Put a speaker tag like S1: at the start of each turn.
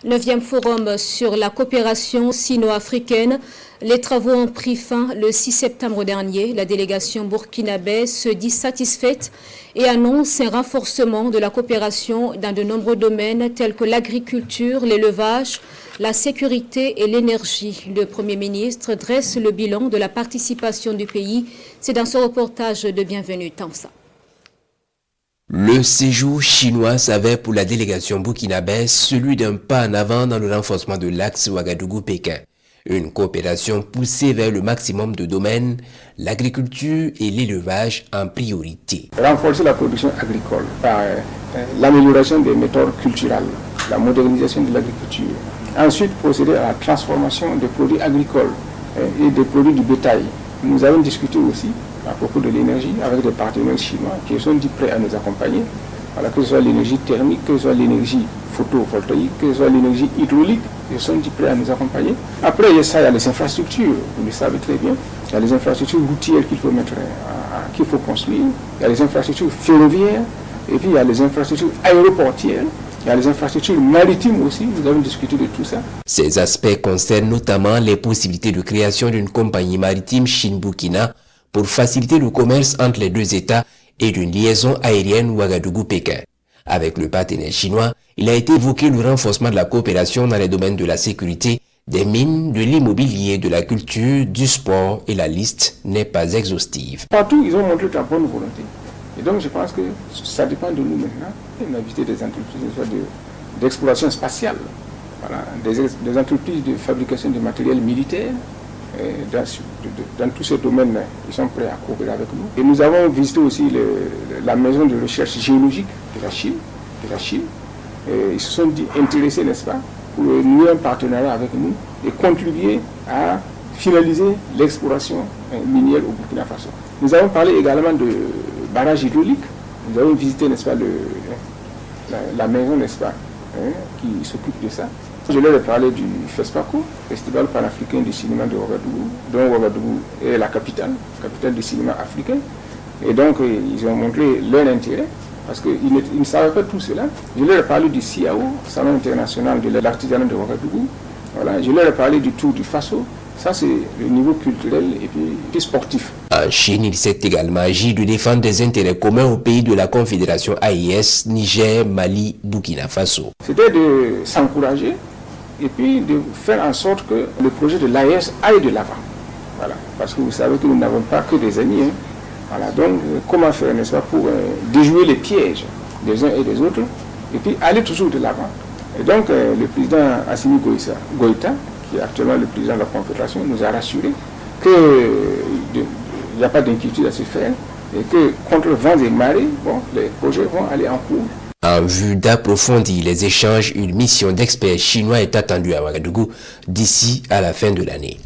S1: 9e forum sur la coopération sino-africaine. Les travaux ont pris fin le 6 septembre dernier. La délégation burkinabé se dit satisfaite et annonce un renforcement de la coopération dans de nombreux domaines tels que l'agriculture, l'élevage, la sécurité et l'énergie. Le Premier ministre dresse le bilan de la participation du pays. C'est dans ce reportage de Bienvenue Tansa.
S2: Le séjour chinois s'avère pour la délégation burkinabé celui d'un pas en avant dans le renforcement de l'axe Ouagadougou-Pékin. Une coopération poussée vers le maximum de domaines, l'agriculture et l'élevage en priorité.
S3: Renforcer la production agricole par l'amélioration des méthodes culturelles, la modernisation de l'agriculture. Ensuite, procéder à la transformation des produits agricoles et des produits du bétail. Nous avons discuté aussi à propos de l'énergie avec des partenaires chinois qui sont dits prêts à nous accompagner. Voilà, que ce soit l'énergie thermique, que ce soit l'énergie photovoltaïque, que ce soit l'énergie hydraulique, ils sont dits prêts à nous accompagner. Après, il y a les infrastructures, vous le savez très bien. Il y a les infrastructures routières qu'il faut mettre, qu'il faut construire. Il y a les infrastructures ferroviaires, et puis il y a les infrastructures aéroportières. Il y a les infrastructures maritimes aussi, nous avons discuté de tout ça.
S2: Ces aspects concernent notamment les possibilités de création d'une compagnie maritime Chine-Burkina pour faciliter le commerce entre les deux États et d'une liaison aérienne Ouagadougou-Pékin. Avec le partenaire chinois, il a été évoqué le renforcement de la coopération dans les domaines de la sécurité, des mines, de l'immobilier, de la culture, du sport, et la liste n'est pas exhaustive.
S3: Partout, ils ont montré de la bonne volonté. Et donc, je pense que ça dépend de nous maintenant. On a visité des entreprises d'exploration spatiale, voilà, des entreprises de fabrication de matériel militaire. Dans tous ces domaines, ils sont prêts à coopérer avec nous. Et nous avons visité aussi la maison de recherche géologique de la Chine. Et ils se sont dit intéressés, n'est-ce pas, pour nouer un partenariat avec nous et contribuer à finaliser l'exploration minière au Burkina Faso. Nous avons parlé également de barrages hydrauliques. Nous avons visité, n'est-ce pas, la maison, n'est-ce pas, qui s'occupe de ça. Je leur ai parlé du FESPACO, Festival panafricain du cinéma de Ouagadougou, dont Ouagadougou est la capitale du cinéma africain. Et donc, ils ont montré leur intérêt, parce qu'ils ne savaient pas tout cela. Je leur ai parlé du CIAO, Salon international de l'artisanat de Ouagadougou. Voilà. Je leur ai parlé du Tour du Faso. Ça, c'est le niveau culturel et puis sportif.
S2: En Chine, il s'est également agi de défendre des intérêts communs au pays de la Confédération AIS, Niger, Mali, Burkina Faso.
S3: C'était de s'encourager et puis de faire en sorte que le projet de l'AIS aille de l'avant. Voilà. Parce que vous savez que nous n'avons pas que des amis. Voilà. Donc, comment faire, n'est-ce pas, pour déjouer les pièges des uns et des autres et puis aller toujours de l'avant. Et donc, le président Assimi Goïta, qui est actuellement le président de la Confédération, nous a rassuré qu'il n'y a pas d'inquiétude à se faire et que contre vents et marées, les projets vont aller en cours.
S2: En vue d'approfondir les échanges, une mission d'experts chinois est attendue à Ouagadougou d'ici à la fin de l'année.